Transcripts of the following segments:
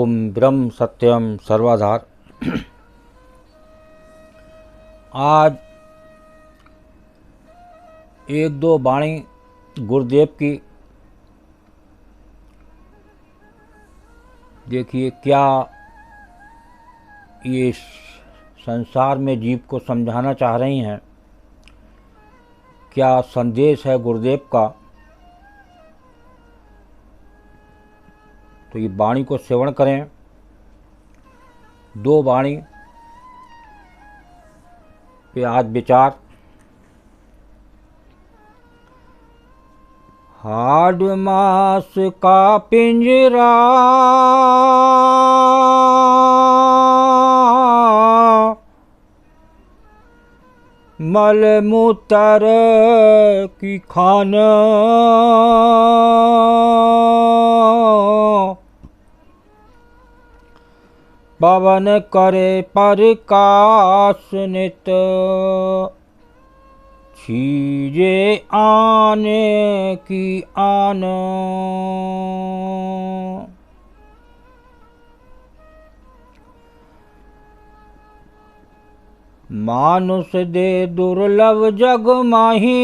ओम ब्रह्म सत्यम सर्वाधार। आज एक दो वाणी गुरुदेव की देखिए क्या ये संसार में जीव को समझाना चाह रही हैं, क्या संदेश है गुरुदेव का। तो ये वाणी को श्रवण करें। दो वाणी पे आज विचार। हाड़ मास का पिंजरा मल मूत्र की खान, पवन करे प्रकाश नित, छीजे आने की आन। मानुष दे दुर्लभ जग माही,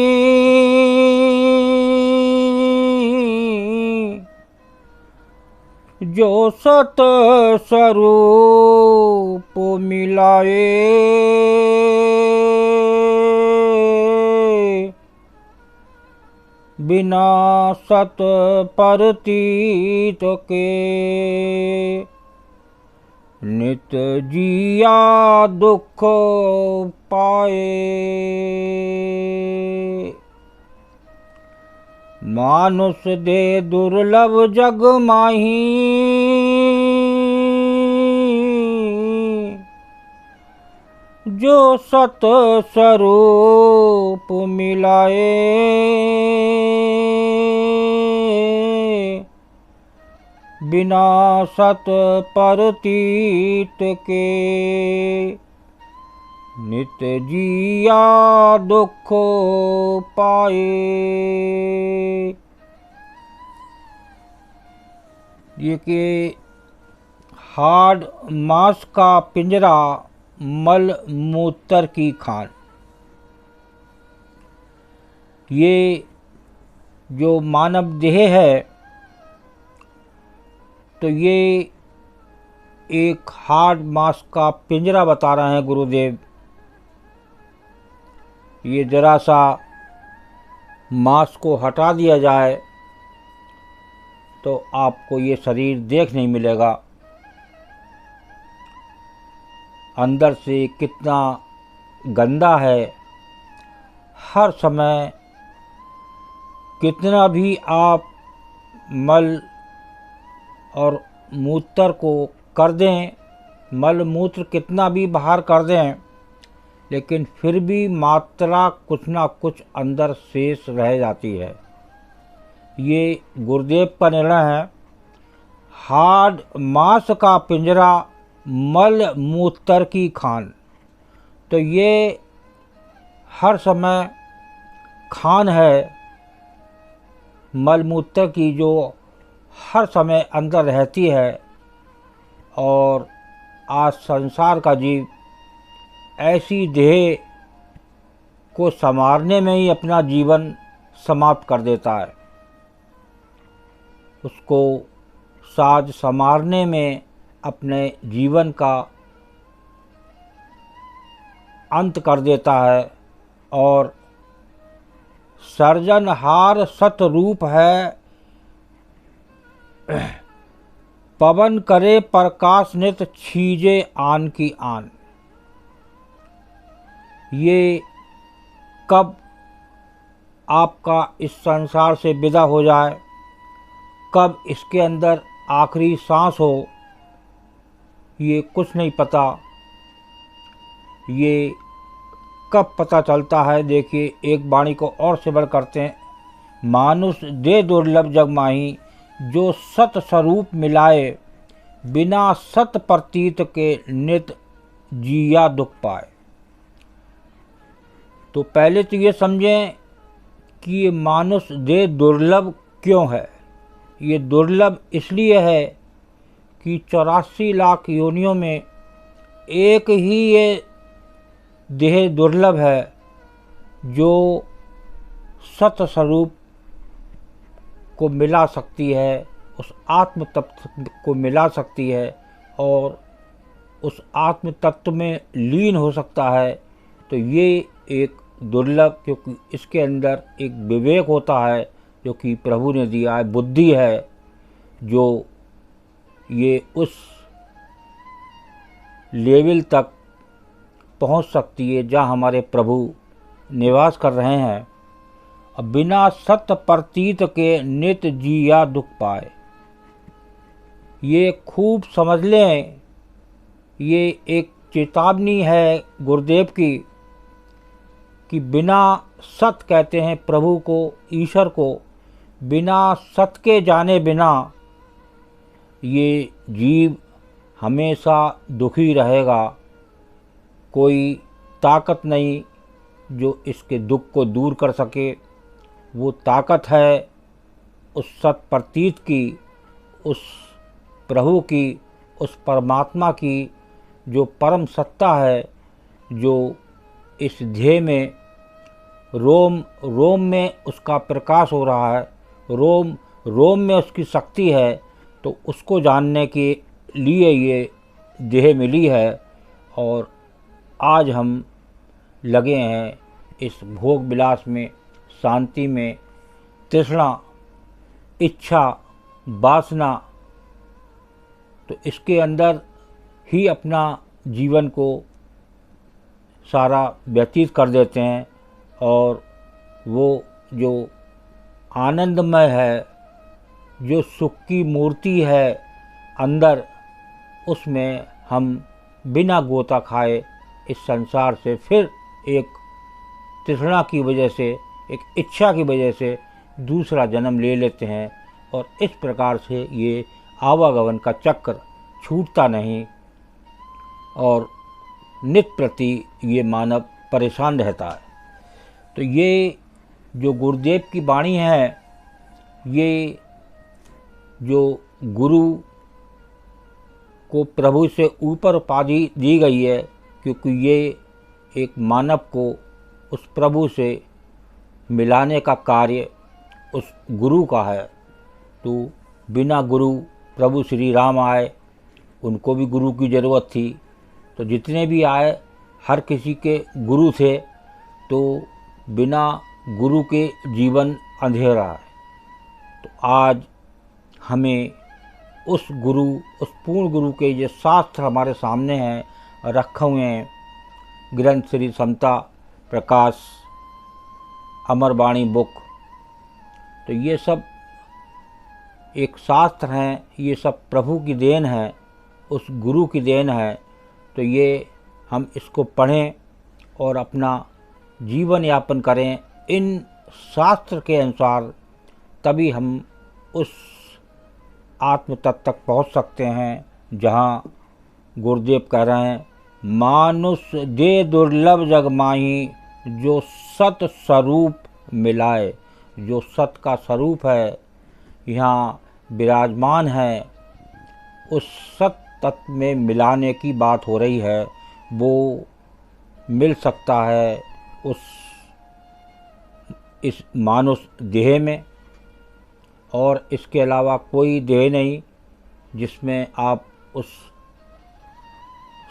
जो सत स्वरूप मिलाए, बिना सत परतीत के, नित जिया दुख पाए। मानुष दे दुर्लभ जग माही, जो सत स्वरूप मिलाए, बिना सत परतीत के, नित जिया दुख पाए। ये कि हाड़ मांस का पिंजरा मल मूत्र की खान। ये जो मानव देह है तो ये एक हाड़ मांस का पिंजरा बता रहे हैं गुरुदेव। ये जरा सा मांस को हटा दिया जाए तो आपको ये शरीर देख नहीं मिलेगा। अंदर से कितना गंदा है। हर समय कितना भी आप मल और मूत्र को कर दें, मल मूत्र कितना भी बाहर कर दें, लेकिन फिर भी मात्रा कुछ ना कुछ अंदर शेष रह जाती है। ये गुरुदेव का निर्णय है। हाड़ मांस का पिंजरा मल मूत्र की खान। तो ये हर समय खान है मल मूत्र की, जो हर समय अंदर रहती है। और आज संसार का जीव ऐसी देह को संवारने में ही अपना जीवन समाप्त कर देता है। उसको साज संवारने में अपने जीवन का अंत कर देता है। और सर्जनहार सतरूप है, पवन करे प्रकाश नित, छीजे आन की आन। ये कब आपका इस संसार से विदा हो जाए, कब इसके अंदर आखिरी सांस हो, ये कुछ नहीं पता। ये कब पता चलता है। देखिए एक वाणी को और श्रवण करते हैं। मानुष दे दुर्लभ जग माही, जो सत स्वरूप मिलाए, बिना सत प्रतीत के, नित जिया दुख पाए। तो पहले तो ये समझें कि ये मानुष देह दुर्लभ क्यों है। ये दुर्लभ इसलिए है कि 84 लाख योनियों में एक ही ये देह दुर्लभ है जो सत स्वरूप को मिला सकती है, उस आत्म तत्व को मिला सकती है और उस आत्म तत्व में लीन हो सकता है। तो ये एक दुर्लभ, क्योंकि इसके अंदर एक विवेक होता है जो कि प्रभु ने दिया है, बुद्धि है जो ये उस लेवल तक पहुंच सकती है जहां हमारे प्रभु निवास कर रहे हैं। अब बिना सत्य प्रतीत के नित जिया दुख पाए। ये खूब समझ लें, ये एक चेतावनी है गुरुदेव की कि बिना सत्य कहते हैं प्रभु को, ईश्वर को, बिना सत्य के जाने बिना ये जीव हमेशा दुखी रहेगा। कोई ताकत नहीं जो इसके दुख को दूर कर सके। वो ताकत है उस सत प्रतीत की, उस प्रभु की, उस परमात्मा की जो परम सत्ता है, जो इस ध्येय में रोम रोम में उसका प्रकाश हो रहा है, रोम रोम में उसकी शक्ति है। तो उसको जानने के लिए ये देह मिली है और आज हम लगे हैं इस भोग विलास में, शांति में, तृष्णा, इच्छा, वासना, तो इसके अंदर ही अपना जीवन को सारा व्यतीत कर देते हैं। और वो जो आनंदमय है, जो सुख की मूर्ति है अंदर, उसमें हम बिना गोता खाए इस संसार से फिर एक तृष्णा की वजह से, एक इच्छा की वजह से दूसरा जन्म ले लेते हैं। और इस प्रकार से ये आवागमन का चक्र छूटता नहीं और नित्य प्रति ये मानव परेशान रहता है। तो ये जो गुरुदेव की वाणी है, ये जो गुरु को प्रभु से ऊपर उपाधि दी गई है, क्योंकि ये एक मानव को उस प्रभु से मिलाने का कार्य उस गुरु का है। तो बिना गुरु प्रभु श्री राम आए, उनको भी गुरु की ज़रूरत थी। तो जितने भी आए हर किसी के गुरु थे। तो बिना गुरु के जीवन अंधेरा है। तो आज हमें उस गुरु, उस पूर्ण गुरु के ये शास्त्र हमारे सामने हैं, रखे हुए हैं, ग्रंथ श्री समता प्रकाश, अमरवाणी बुक। तो ये सब एक शास्त्र हैं, ये सब प्रभु की देन है, उस गुरु की देन है। तो ये हम इसको पढ़ें और अपना जीवन यापन करें इन शास्त्र के अनुसार, तभी हम उस आत्म तत्व तक पहुँच सकते हैं जहाँ गुरुदेव कह रहे हैं, मानुष दे दुर्लभ जग माही, जो सत स्वरूप मिलाए। जो सत का स्वरूप है यहाँ विराजमान है, उस सत तत्व में मिलाने की बात हो रही है। वो मिल सकता है उस इस मानुष देह में, और इसके अलावा कोई देह नहीं जिसमें आप उस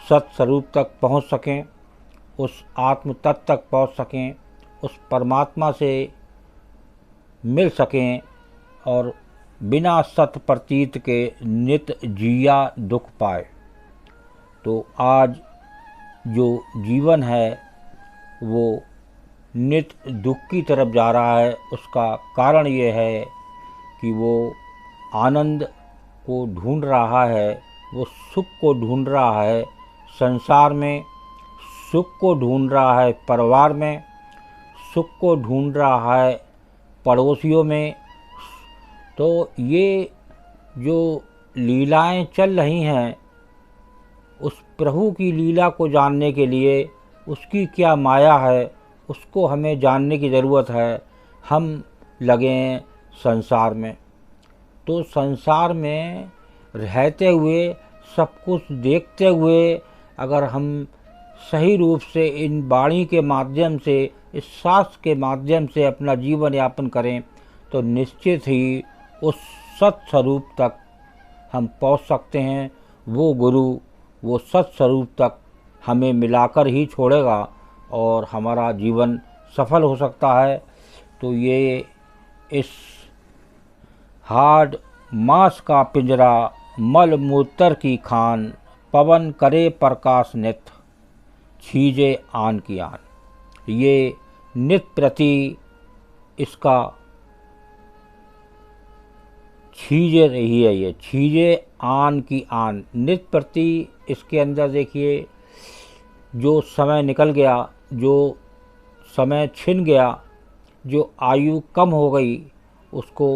सत स्वरूप तक पहुंच सकें, उस आत्म तत्व तक पहुंच सकें, उस परमात्मा से मिल सकें और बिना सत प्रतीत के नित जिया दुख पाए। तो आज जो जीवन है वो नित दुख की तरफ जा रहा है। उसका कारण ये है कि वो आनंद को ढूंढ रहा है, वो सुख को ढूंढ रहा है, संसार में सुख को ढूंढ रहा है, परिवार में सुख को ढूंढ रहा है, पड़ोसियों में। तो ये जो लीलाएं चल रही हैं, उस प्रभु की लीला को जानने के लिए, उसकी क्या माया है, उसको हमें जानने की ज़रूरत है। हम लगे हैं संसार में। तो संसार में रहते हुए, सब कुछ देखते हुए अगर हम सही रूप से इन वाणी के माध्यम से, इस शास्त्र के माध्यम से अपना जीवन यापन करें तो निश्चित ही उस सत्स्वरूप तक हम पहुंच सकते हैं। वो गुरु, वो सत्स्वरूप तक हमें मिलाकर ही छोड़ेगा और हमारा जीवन सफल हो सकता है। तो ये इस हार्ड मांस का पिंजरा, मल मूत्र की खान, पवन करे प्रकाश नित, छीजे आन की आन। ये नित प्रति इसका छीजे रही है, ये छीजे आन की आन। नित प्रति इसके अंदर देखिए, जो समय निकल गया, जो समय छिन गया, जो आयु कम हो गई, उसको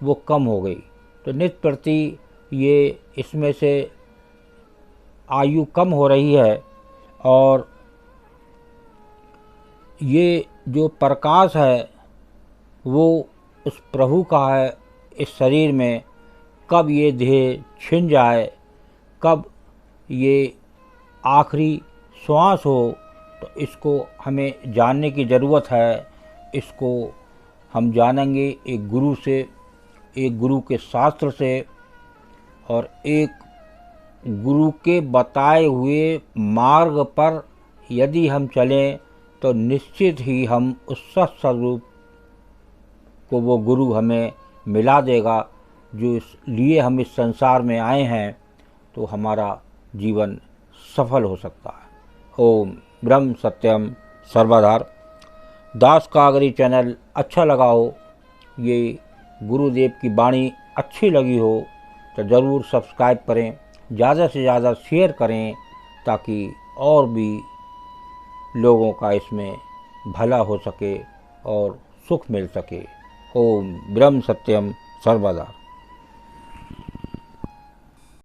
वो कम हो गई। तो नित प्रति ये इसमें से आयु कम हो रही है और ये जो प्रकाश है वो उस प्रभु का है इस शरीर में। कब ये देह छिन जाए, कब ये आखिरी श्वास हो, तो इसको हमें जानने की ज़रूरत है। इसको हम जानेंगे एक गुरु से, एक गुरु के शास्त्र से, और एक गुरु के बताए हुए मार्ग पर यदि हम चलें तो निश्चित ही हम उस सत्स्वरूप को वो गुरु हमें मिला देगा जो इसलिए हम इस संसार में आए हैं। तो हमारा जीवन सफल हो सकता है। ओम ब्रह्म सत्यम सर्वधार। दास का अगर ये चैनल अच्छा लगा हो, ये गुरुदेव की वाणी अच्छी लगी हो, तो ज़रूर सब्सक्राइब करें, ज़्यादा से ज़्यादा शेयर करें, ताकि और भी लोगों का इसमें भला हो सके और सुख मिल सके। ओम ब्रह्म सत्यम सर्वदा।